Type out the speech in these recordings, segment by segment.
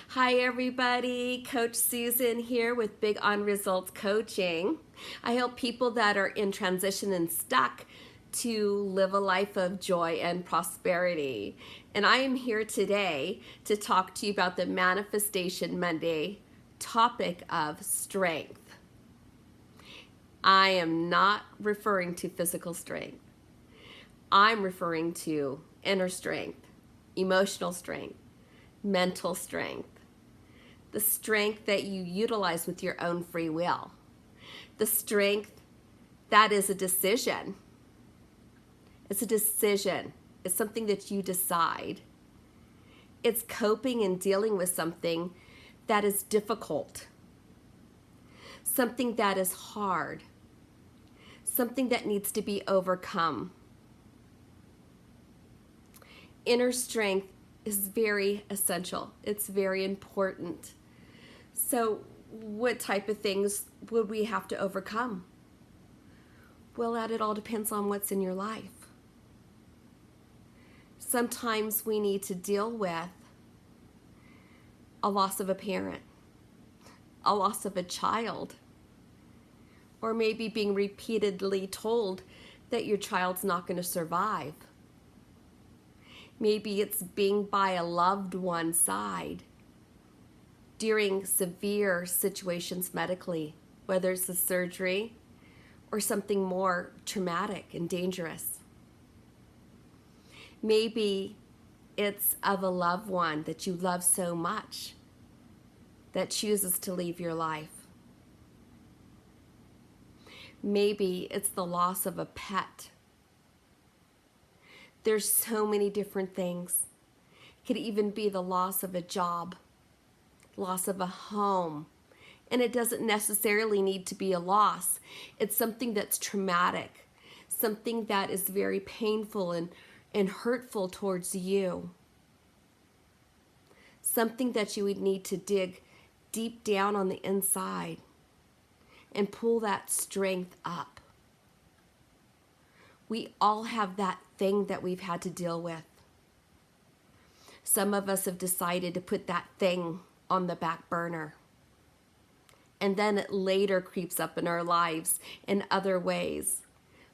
Hi everybody, Coach Susan here with Big on Results Coaching. I help people that are in transition and stuck to live a life of joy and prosperity. And I am here today to talk to you about the Manifestation Monday topic of strength. I am not referring to physical strength. I'm referring to inner strength, emotional strength, mental strength, the strength that you utilize with your own free will, the strength that is a decision. It's a decision. It's something that you decide. It's coping and dealing with something that is difficult, something that is hard, something that needs to be overcome. Inner strength is very essential. It's very important. So what type of things would we have to overcome? Well, that it all depends on what's in your life. Sometimes we need to deal with a loss of a parent, a loss of a child, or maybe being repeatedly told that your child's not going to survive. Maybe it's being by a loved one's side during severe situations medically, whether it's a surgery or something more traumatic and dangerous. Maybe it's of a loved one that you love so much that chooses to leave your life. Maybe it's the loss of a pet. There's so many different things. It could even be the loss of a job, loss of a home. And it doesn't necessarily need to be a loss. It's something that's traumatic, something that is very painful and hurtful towards you. Something that you would need to dig deep down on the inside and pull that strength up. We all have that thing that we've had to deal with. Some of us have decided to put that thing on the back burner. And then it later creeps up in our lives in other ways.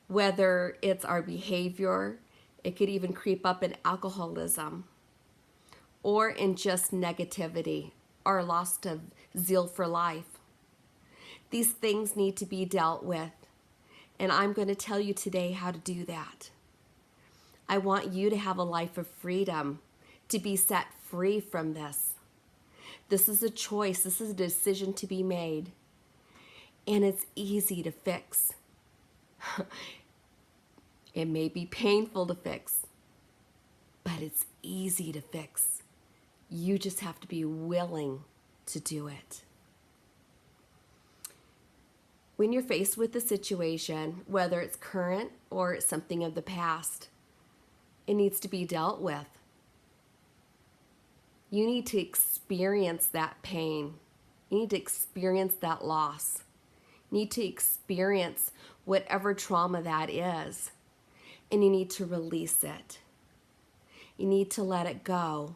Whether it's our behavior, it could even creep up in alcoholism, or in just negativity, or loss of zeal for life. These things need to be dealt with. And I'm going to tell you today how to do that. I want you to have a life of freedom, to be set free from this. This is a choice. This is a decision to be made. And it's easy to fix. It may be painful to fix, but it's easy to fix. You just have to be willing to do it. When you're faced with a situation, whether it's current or it's something of the past, it needs to be dealt with. You need to experience that pain. You need to experience that loss. You need to experience whatever trauma that is. And you need to release it. You need to let it go.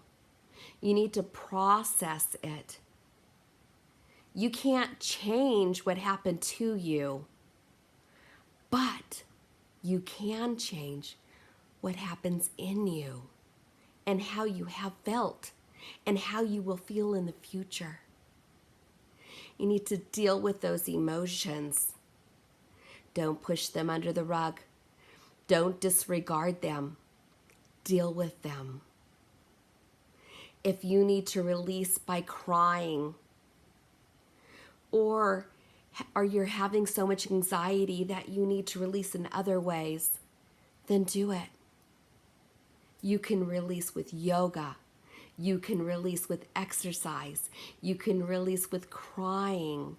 You need to process it. You can't change what happened to you, but you can change what happens in you and how you have felt and how you will feel in the future. You need to deal with those emotions. Don't push them under the rug. Don't disregard them. Deal with them. If you need to release by crying, or you're having so much anxiety that you need to release in other ways, then do it. You can release with yoga. You can release with exercise. You can release with crying.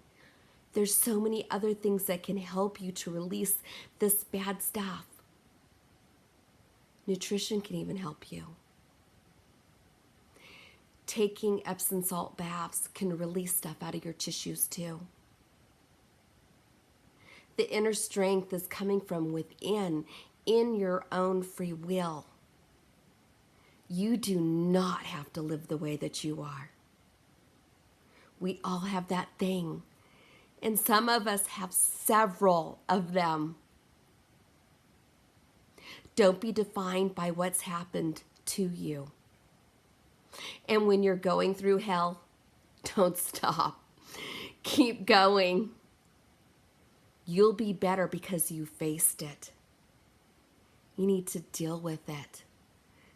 There's so many other things that can help you to release this bad stuff. Nutrition can even help you. Taking Epsom salt baths can release stuff out of your tissues too. The inner strength is coming from within, in your own free will. You do not have to live the way that you are. We all have that thing. And some of us have several of them. Don't be defined by what's happened to you. And when you're going through hell, don't stop. Keep going. You'll be better because you faced it. You need to deal with it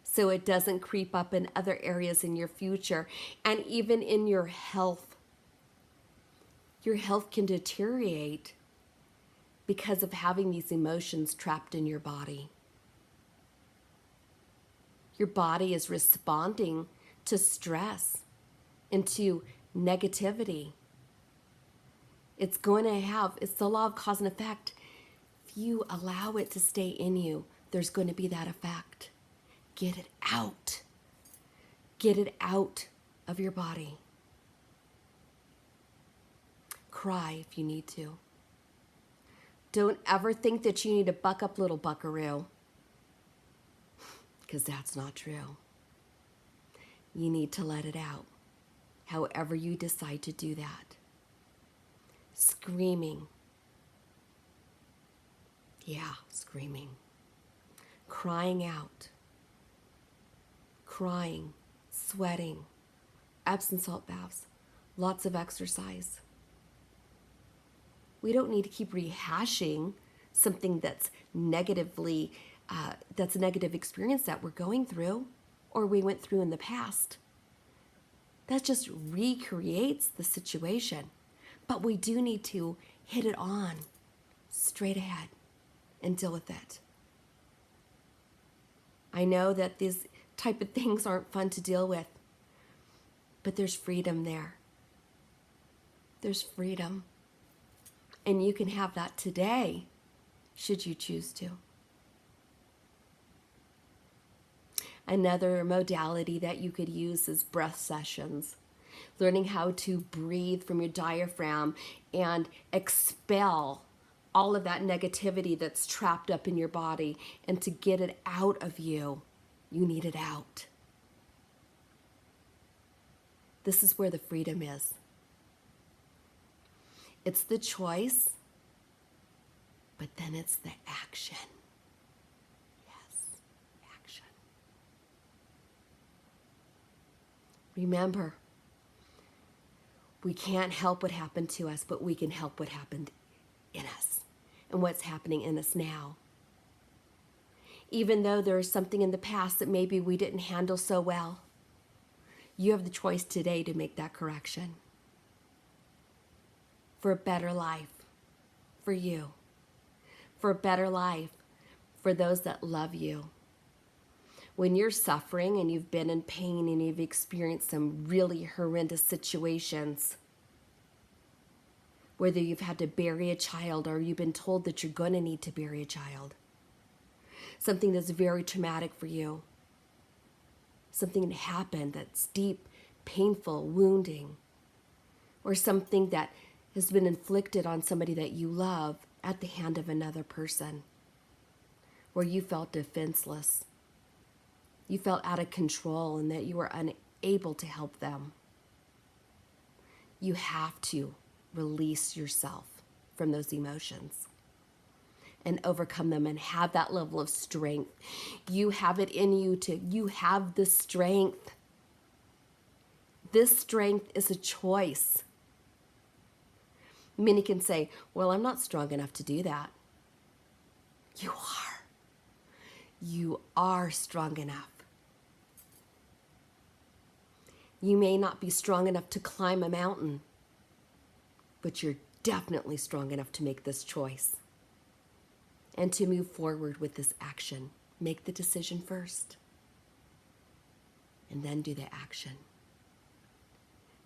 so it doesn't creep up in other areas in your future and even in your health. Your health can deteriorate because of having these emotions trapped in your body. Your body is responding to stress and to negativity. It's the law of cause and effect. If you allow it to stay in you, there's going to be that effect. Get it out. Get it out of your body. Cry if you need to. Don't ever think that you need to buck up, little buckaroo, because that's not true. You need to let it out, however you decide to do that. Screaming. Yeah, screaming. Crying out. Crying, sweating, Epsom salt baths, lots of exercise. We don't need to keep rehashing something that's that's a negative experience that we're going through or we went through in the past. That just recreates the situation. But we do need to hit it on straight ahead and deal with it. I know that these type of things aren't fun to deal with, but there's freedom there. There's freedom. And you can have that today, should you choose to. Another modality that you could use is breath sessions. Learning how to breathe from your diaphragm and expel all of that negativity that's trapped up in your body. And to get it out of you, you need it out. This is where the freedom is. It's the choice, but then it's the action. Yes, action. Remember, we can't help what happened to us, but we can help what happened in us and what's happening in us now. Even though there is something in the past that maybe we didn't handle so well, you have the choice today to make that correction. For a better life for you. For a better life for those that love you. When you're suffering and you've been in pain and you've experienced some really horrendous situations, whether you've had to bury a child or you've been told that you're going to need to bury a child, something that's very traumatic for you, something that happened that's deep, painful, wounding, or something that has been inflicted on somebody that you love at the hand of another person, where you felt defenseless. You felt out of control and that you were unable to help them. You have to release yourself from those emotions and overcome them and have that level of strength. You have it in you you have the strength. This strength is a choice. Many can say, well, I'm not strong enough to do that. You are. You are strong enough. You may not be strong enough to climb a mountain, but you're definitely strong enough to make this choice and to move forward with this action. Make the decision first and then do the action.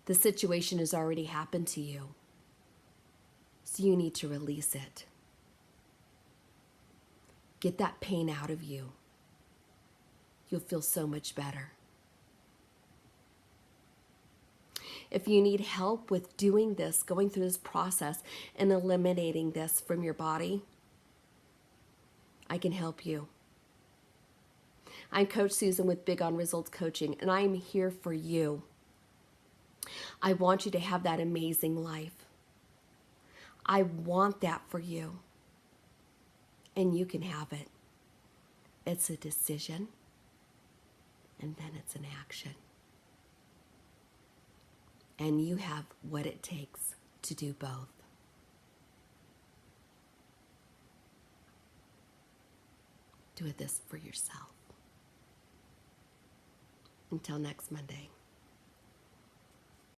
The situation has already happened to you. So you need to release it. Get that pain out of you. You'll feel so much better. If you need help with doing this, going through this process and eliminating this from your body, I can help you. I'm Coach Susan with Big on Results Coaching, and I'm here for you. I want you to have that amazing life. I want that for you. And you can have it. It's a decision, and then it's an action. And you have what it takes to do both. Do this for yourself. Until next Monday.